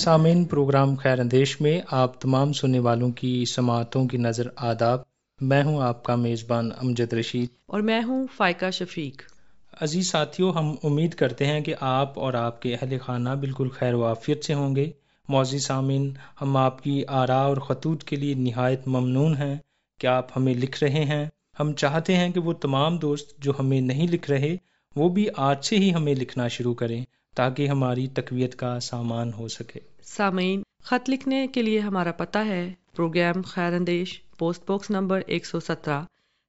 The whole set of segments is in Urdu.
سامعین، پروگرام خیر اندیش میں آپ تمام سننے والوں کی سماعتوں کی نظر آداب۔ میں ہوں آپ کا میزبان امجد رشید اور میں ہوں فائقہ شفیق۔ عزیز ساتھیو، ہم امید کرتے ہیں کہ آپ اور آپ کے اہل خانہ بالکل خیر و عافیت سے ہوں گے۔ معزز سامعین، ہم آپ کی آراء اور خطوط کے لیے نہایت ممنون ہیں کہ آپ ہمیں لکھ رہے ہیں۔ ہم چاہتے ہیں کہ وہ تمام دوست جو ہمیں نہیں لکھ رہے وہ بھی آج سے ہی ہمیں لکھنا شروع کریں تاکہ ہماری تقویت کا سامان ہو سکے۔ سامعین، خط لکھنے کے لیے ہمارا پتہ ہے پروگرام خیر اندیش، پوسٹ باکس نمبر 117،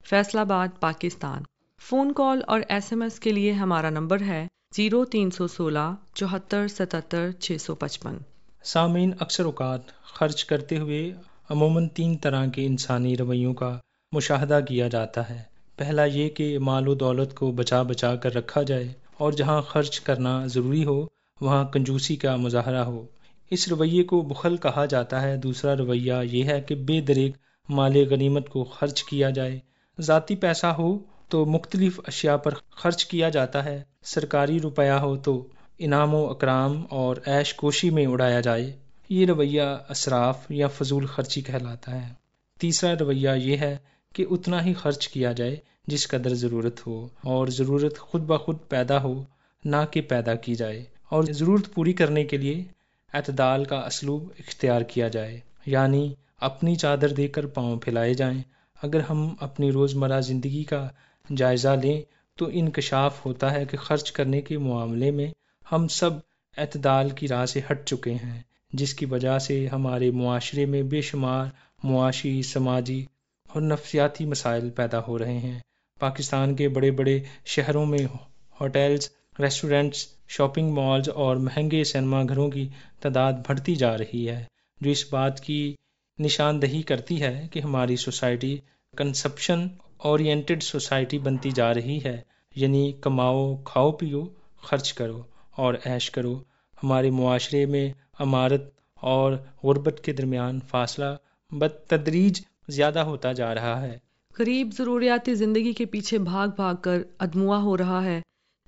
فیصل آباد، پاکستان۔ فون کال اور SMS کے لیے ہمارا نمبر ہے 0316 74 77 655۔ سامعین، اکثر اوقات خرچ کرتے ہوئے عموماً 3 طرح کے انسانی رویوں کا مشاہدہ کیا جاتا ہے۔ پہلا یہ کہ مال و دولت کو بچا بچا کر رکھا جائے اور جہاں خرچ کرنا ضروری ہو وہاں کنجوسی کا مظاہرہ ہو، اس رویے کو بخل کہا جاتا ہے۔ دوسرا رویہ یہ ہے کہ بے دریغ مال غنیمت کو خرچ کیا جائے، ذاتی پیسہ ہو تو مختلف اشیاء پر خرچ کیا جاتا ہے، سرکاری روپیہ ہو تو انعام و اکرام اور عیش کوشی میں اڑایا جائے، یہ رویہ اسراف یا فضول خرچی کہلاتا ہے۔ تیسرا رویہ یہ ہے کہ اتنا ہی خرچ کیا جائے جس قدر ضرورت ہو، اور ضرورت خود بخود پیدا ہو نہ کہ پیدا کی جائے، اور ضرورت پوری کرنے کے لیے اعتدال کا اسلوب اختیار کیا جائے، یعنی اپنی چادر دے کر پاؤں پھیلائے جائیں۔ اگر ہم اپنی روزمرہ زندگی کا جائزہ لیں تو انکشاف ہوتا ہے کہ خرچ کرنے کے معاملے میں ہم سب اعتدال کی راہ سے ہٹ چکے ہیں، جس کی وجہ سے ہمارے معاشرے میں بے شمار معاشی، سماجی اور نفسیاتی مسائل پیدا ہو رہے ہیں۔ پاکستان کے بڑے بڑے شہروں میں ہوٹلز، ریسٹورنٹس، شاپنگ مالز اور مہنگے سینما گھروں کی تعداد بڑھتی جا رہی ہے، جو اس بات کی نشاندہی کرتی ہے کہ ہماری سوسائٹی کنسپشن اورینٹڈ سوسائٹی بنتی جا رہی ہے، یعنی کماؤ، کھاؤ پیو، خرچ کرو اور عیش کرو۔ ہمارے معاشرے میں امارت اور غربت کے درمیان فاصلہ بتدریج زیادہ ہوتا جا رہا ہے۔ غریب ضروریاتی زندگی کے پیچھے بھاگ بھاگ کر ادموا ہو رہا ہے،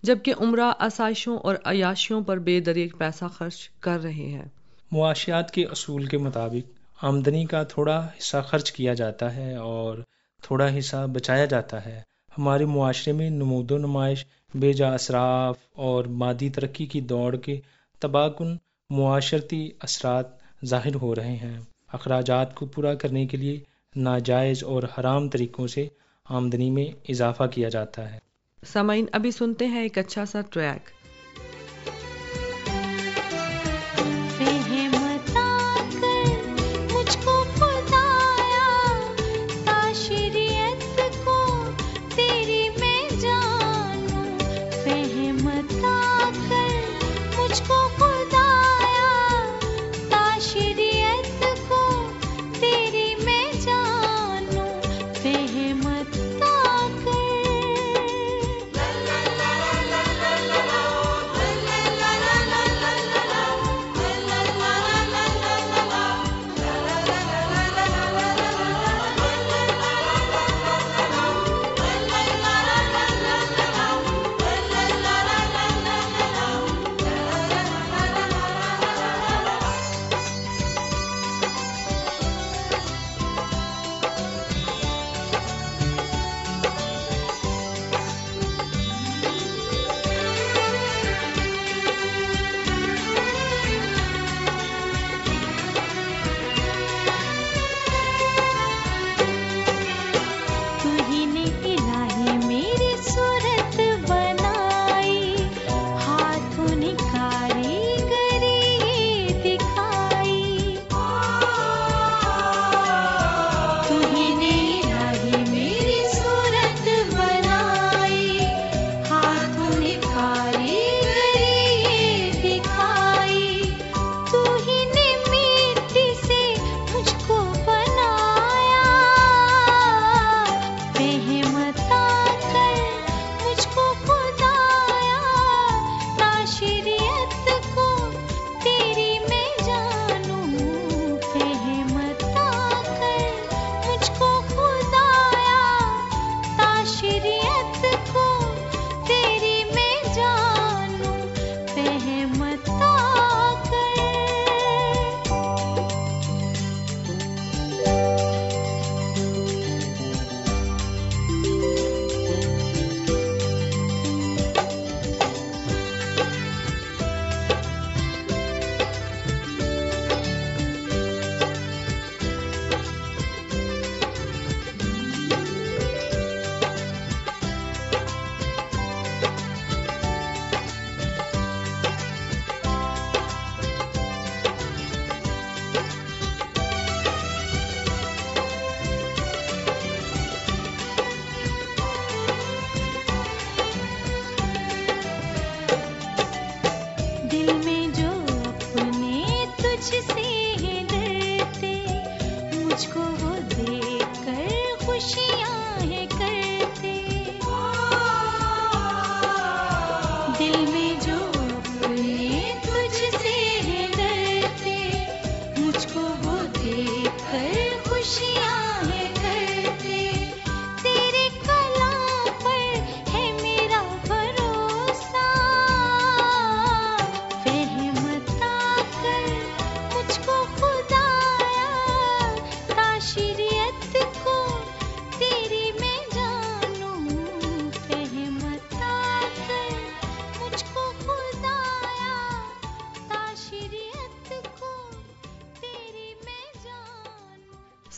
جبکہ عمرہ آسائشوں اور عیاشیوں پر بے دریغ پیسہ خرچ کر رہے ہیں۔ معاشیات کے اصول کے مطابق آمدنی کا تھوڑا حصہ خرچ کیا جاتا ہے اور تھوڑا حصہ بچایا جاتا ہے۔ ہمارے معاشرے میں نمود و نمائش، بے جا اسراف اور مادی ترقی کی دوڑ کے تباہ کن معاشرتی اثرات ظاہر ہو رہے ہیں۔ اخراجات کو پورا کرنے کے لیے ناجائز اور حرام طریقوں سے آمدنی میں اضافہ کیا جاتا ہے۔ سامعین، ابھی سنتے ہیں ایک اچھا سا ٹریک۔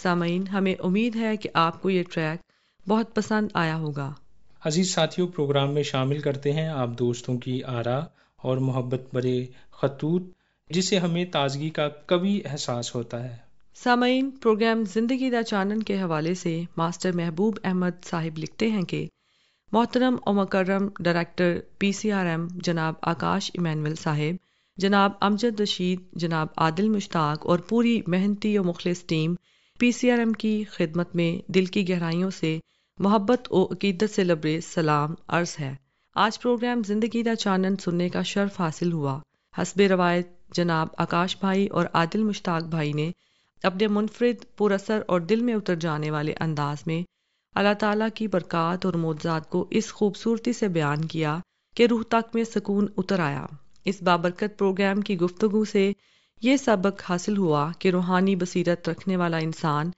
سامعین، ہمیں امید ہے کہ آپ کو یہ ٹریک بہت پسند آیا ہوگا۔ عزیز ساتھیوں، پروگرام میں شامل کرتے ہیں آپ دوستوں کی آراء اور محبت برے خطوط، جسے ہمیں تازگی کا قوی احساس ہوتا ہے۔ سامعین، پروگرام زندگی دا چانن کے حوالے سے ماسٹر محبوب احمد صاحب لکھتے ہیں کہ محترم و مکرم ڈائریکٹر PCRM جناب آکاش ایمینول صاحب، جناب امجد رشید، جناب عادل مشتاق اور پوری محنتی و مخلص ٹیم PCRM کی خدمت میں دل کی گہرائیوں سے محبت و عقیدت سے لبریز سلام عرض ہے۔ آج پروگرام زندگی دا چانن سننے کا شرف حاصل ہوا۔ حسب روایت جناب آکاش بھائی اور عادل مشتاق بھائی نے اپنے منفرد، پر اثر اور دل میں اتر جانے والے انداز میں اللہ تعالیٰ کی برکات اور معجزات کو اس خوبصورتی سے بیان کیا کہ روح تک میں سکون اتر آیا۔ اس بابرکت پروگرام کی گفتگو سے یہ سبق حاصل ہوا کہ روحانی بصیرت رکھنے والا انسان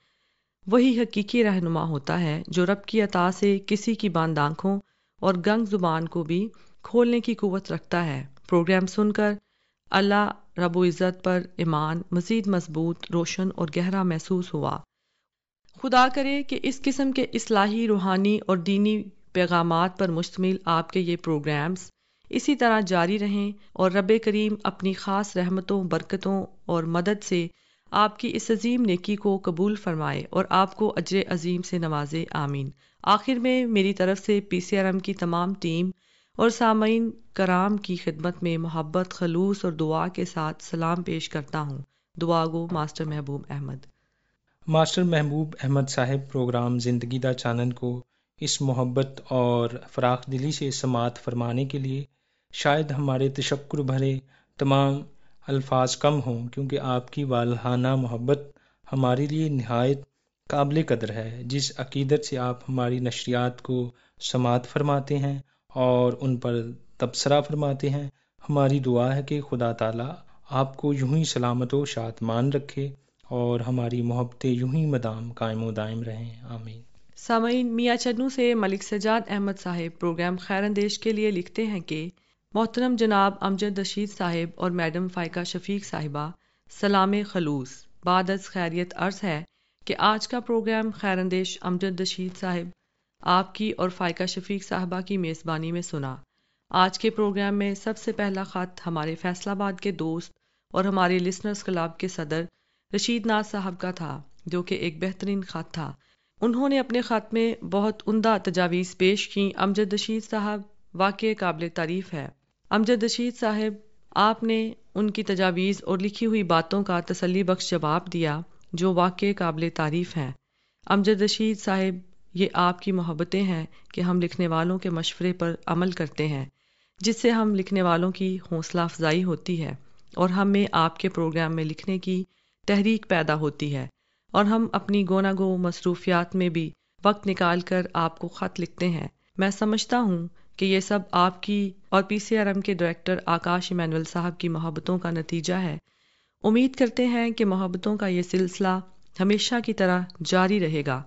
وہی حقیقی رہنما ہوتا ہے جو رب کی عطا سے کسی کی بند آنکھوں اور گنگ زبان کو بھی کھولنے کی قوت رکھتا ہے۔ پروگرام سن کر اللہ رب و عزت پر ایمان مزید مضبوط، روشن اور گہرا محسوس ہوا۔ خدا کرے کہ اس قسم کے اصلاحی، روحانی اور دینی پیغامات پر مشتمل آپ کے یہ پروگرامز اسی طرح جاری رہیں اور رب کریم اپنی خاص رحمتوں، برکتوں اور مدد سے آپ کی اس عظیم نیکی کو قبول فرمائے اور آپ کو اجر عظیم سے نوازے، آمین۔ آخر میں میری طرف سے PCRM کی تمام ٹیم اور سامعین کرام کی خدمت میں محبت، خلوص اور دعا کے ساتھ سلام پیش کرتا ہوں۔ دعا گو ماسٹر محبوب احمد۔ ماسٹر محبوب احمد صاحب پروگرام زندگی دا چانن کو اس محبت اور فراخ دلی سے سماعت فرمانے کے لیے شاید ہمارے تشکر بھرے تمام الفاظ کم ہوں، کیونکہ آپ کی والہانہ محبت ہمارے لیے نہایت قابل قدر ہے۔ جس عقیدت سے آپ ہماری نشریات کو سماعت فرماتے ہیں اور ان پر تبصرہ فرماتے ہیں، ہماری دعا ہے کہ خدا تعالیٰ آپ کو یوں ہی سلامت و شادمان رکھے اور ہماری محبتیں یوں ہی مدام قائم و دائم رہیں، آمین۔ سامعین، میاں چنو سے ملک سجاد احمد صاحب پروگرام خیر اندیش کے لیے لکھتے ہیں کہ محترم جناب امجد رشید صاحب اور میڈم فائقہ شفیق صاحبہ، سلام خلوص۔ بعد از خیریت عرض ہے کہ آج کا پروگرام خیر اندیش امجد رشید صاحب آپ کی اور فائقہ شفیق صاحبہ کی میزبانی میں سنا۔ آج کے پروگرام میں سب سے پہلا خط ہمارے فیصل آباد کے دوست اور ہمارے لسنرز کلب کے صدر رشید ناز صاحب کا تھا، جو کہ ایک بہترین خط تھا۔ انہوں نے اپنے خط میں بہت عمدہ تجاویز پیش کی۔ امجد رشید صاحب واقعی قابل تعریف ہے۔ امجد رشید صاحب، آپ نے ان کی تجاویز اور لکھی ہوئی باتوں کا تسلی بخش جواب دیا جو واقعی قابل تعریف ہیں۔ امجد رشید صاحب، یہ آپ کی محبتیں ہیں کہ ہم لکھنے والوں کے مشورے پر عمل کرتے ہیں، جس سے ہم لکھنے والوں کی حوصلہ افزائی ہوتی ہے اور ہم میں آپ کے پروگرام میں لکھنے کی تحریک پیدا ہوتی ہے، اور ہم اپنی گو مصروفیات میں بھی وقت نکال کر آپ کو خط لکھتے ہیں۔ میں سمجھتا ہوں کہ یہ سب آپ کی اور PCRM کے ڈائریکٹر آکاش ایمینول صاحب کی محبتوں کا نتیجہ ہے۔ امید کرتے ہیں کہ محبتوں کا یہ سلسلہ ہمیشہ کی طرح جاری رہے گا۔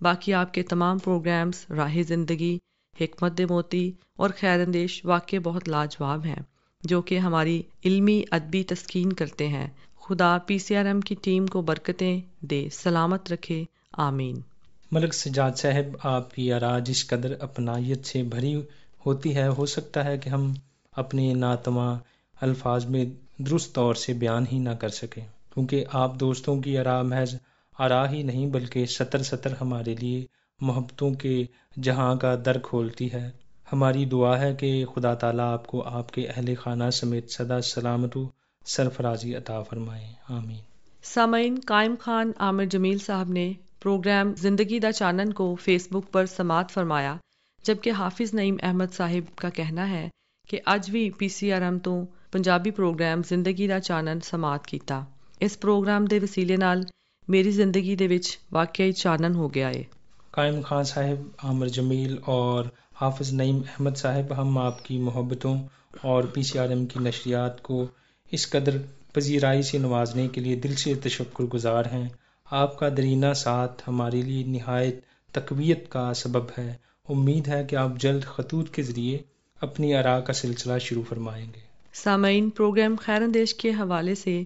باقی آپ کے تمام پروگرامز راہ زندگی، حکمت موتی اور خیر اندیش واقع بہت لاجواب ہیں، جو کہ ہماری علمی ادبی تسکین کرتے ہیں۔ خدا PCRM کی ٹیم کو برکتیں دے، سلامت رکھے، آمین۔ ملک سجاد صاحب، آپ کی آراء جس قدر اپنائیت سے بھری ہوتی ہے، ہو سکتا ہے کہ ہم اپنے ناتواں الفاظ میں درست طور سے بیان ہی نہ کر سکیں، کیونکہ آپ دوستوں کی آراء محض آراء ہی نہیں بلکہ سطر سطر ہمارے لیے محبتوں کے جہاں کا در کھولتی ہے۔ ہماری دعا ہے کہ خدا تعالیٰ آپ کو آپ کے اہل خانہ سمیت سدا سلامت و سرفرازی عطا فرمائے، آمین۔ سامعین، قائم خان عامر جمیل صاحب نے پروگرام زندگی دا چانن کو فیس بک پر سماعت فرمایا، جبکہ حافظ نعیم احمد صاحب کا کہنا ہے کہ اج بھی PCRM تو پنجابی پروگرام زندگی دا چانن سماعت کیتا۔ اس پروگرام دے وسیلے نال میری زندگی دے وچ واقعی چانن ہو گیا ہے۔ قائم خان صاحب، عامر جمیل اور حافظ نعیم احمد صاحب، ہم آپ کی محبتوں اور PCRM کی نشریات کو اس قدر پذیرائی سے نوازنے کے لیے دل سے تشکر گزار ہیں۔ آپ کا درینہ ساتھ ہمارے لیے نہایت تقویت کا سبب ہے۔ امید ہے کہ آپ جلد خطوط کے ذریعے اپنی آراء کا سلسلہ شروع فرمائیں گے۔ سامعین، پروگرام خیر اندیش کے حوالے سے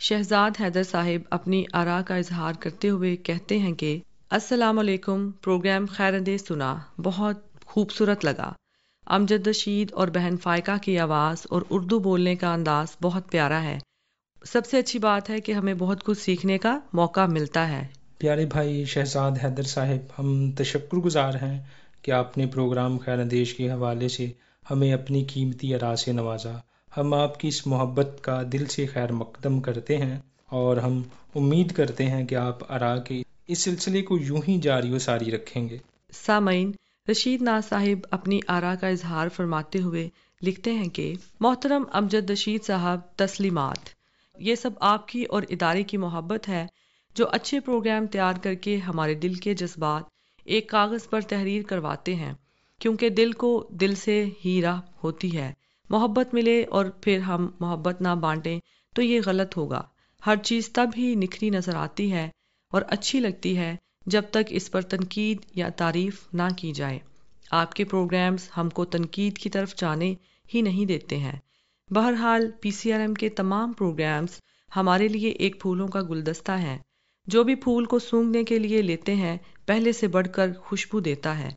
شہزاد حیدر صاحب اپنی آراء کا اظہار کرتے ہوئے کہتے ہیں کہ السلام علیکم، پروگرام خیراندیز سنا، بہت خوبصورت لگا۔ امجد رشید اور بہن فائقہ کی آواز اور اردو بولنے کا انداز بہت پیارا ہے۔ سب سے اچھی بات ہے کہ ہمیں بہت کچھ سیکھنے کا موقع ملتا ہے۔ پیارے بھائی شہزاد حیدر صاحب، ہم تشکر گزار ہیں کہ آپ نے پروگرام خیراندیش کے حوالے سے ہمیں اپنی قیمتی آراء سے نوازا۔ ہم آپ کی اس محبت کا دل سے خیر مقدم کرتے ہیں اور ہم امید کرتے ہیں کہ آپ آراء کے اس سلسلے کو یوں ہی جاری و ساری رکھیں گے۔ سامعین، رشید ناز صاحب اپنی آراء کا اظہار فرماتے ہوئے لکھتے ہیں کہ محترم امجد رشید صاحب، تسلیمات۔ یہ سب آپ کی اور ادارے کی محبت ہے جو اچھے پروگرام تیار کر کے ہمارے دل کے جذبات ایک کاغذ پر تحریر کرواتے ہیں، کیونکہ دل کو دل سے ہی راہ ہوتی ہے۔ محبت ملے اور پھر ہم محبت نہ بانٹیں تو یہ غلط ہوگا۔ ہر چیز تب ہی نکھری نظر آتی ہے اور اچھی لگتی ہے جب تک اس پر تنقید یا تعریف نہ کی جائے۔ آپ کے پروگرامز ہم کو تنقید کی طرف جانے ہی نہیں دیتے ہیں۔ بہرحال PCRM کے تمام پروگرامز ہمارے لیے ایک پھولوں کا گلدستہ ہے۔ جو بھی پھول کو سونگھنے کے لیے لیتے ہیں پہلے سے بڑھ کر خوشبو دیتا ہے۔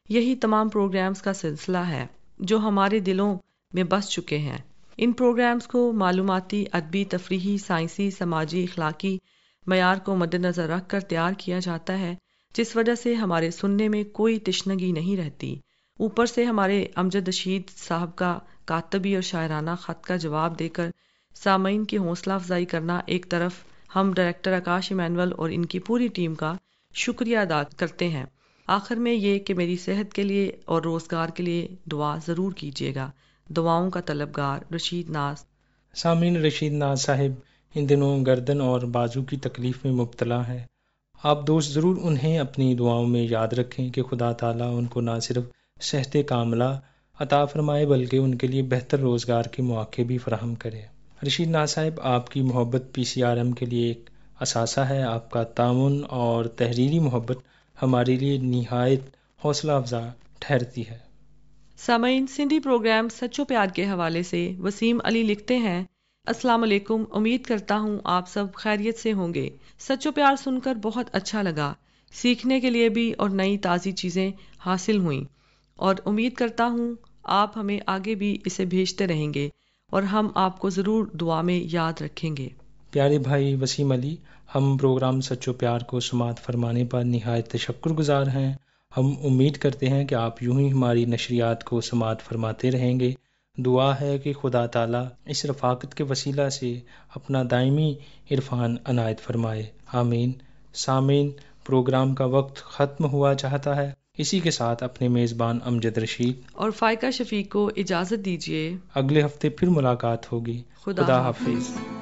یہی تمام پروگرامز کا سلسلہ ہے جو ہمارے دلوں میں بس چکے ہیں۔ ان پروگرامز کو معلوماتی، ادبی، تفریحی، سائنسی، سماجی، اخلاقی معیار کو مد نظر رکھ کر تیار کیا جاتا ہے، جس وجہ سے ہمارے سننے میں کوئی تشنگی نہیں رہتی۔ اوپر سے ہمارے امجد رشید صاحب کا کاتبی اور شاعرانہ خط کا جواب دے کر سامعین کی حوصلہ افزائی کرنا ایک طرف، ہم ڈائریکٹر آکاش ایمینول اور ان کی پوری ٹیم کا شکریہ ادا کرتے ہیں۔ آخر میں یہ کہ میری صحت کے لیے اور روزگار کے لیے دعا ضرور کیجیے گا۔ دعاؤں کا طلبگار، رشید ناز۔ سامعین، رشید ناز صاحب ان دنوں گردن اور بازو کی تکلیف میں مبتلا ہے۔ آپ دوست ضرور انہیں اپنی دعاؤں میں یاد رکھیں کہ خدا تعالیٰ ان کو نہ صرف صحت کاملہ عطا فرمائے بلکہ ان کے لیے بہتر روزگار کے مواقع بھی فراہم کرے۔ رشید ناز صاحب، آپ کی محبت PCRM کے لیے ایک اثاثہ ہے۔ آپ کا تعاون اور تحریری محبت ہمارے لیے نہایت حوصلہ افزا ٹھہرتی ہے۔ سامعین، سندھی پروگرام سچو پیار کے حوالے سے وسیم علی لکھتے ہیں، السلام علیکم، امید کرتا ہوں آپ سب خیریت سے ہوں گے۔ سچو پیار سن کر بہت اچھا لگا، سیکھنے کے لیے بھی اور نئی تازی چیزیں حاصل ہوئیں، اور امید کرتا ہوں آپ ہمیں آگے بھی اسے بھیجتے رہیں گے اور ہم آپ کو ضرور دعا میں یاد رکھیں گے۔ پیارے بھائی وسیم علی، ہم پروگرام سچو پیار کو سماعت فرمانے پر نہایت تشکر گزار ہیں۔ ہم امید کرتے ہیں کہ آپ یوں ہی ہماری نشریات کو سماعت فرماتے رہیں گے۔ دعا ہے کہ خدا تعالیٰ اس رفاقت کے وسیلہ سے اپنا دائمی عرفان عنایت فرمائے، آمین۔ سامعین، پروگرام کا وقت ختم ہوا چاہتا ہے۔ اسی کے ساتھ اپنے میزبان امجد رشید اور فائقہ شفیق کو اجازت دیجیے۔ اگلے ہفتے پھر ملاقات ہوگی۔ خدا حافظ۔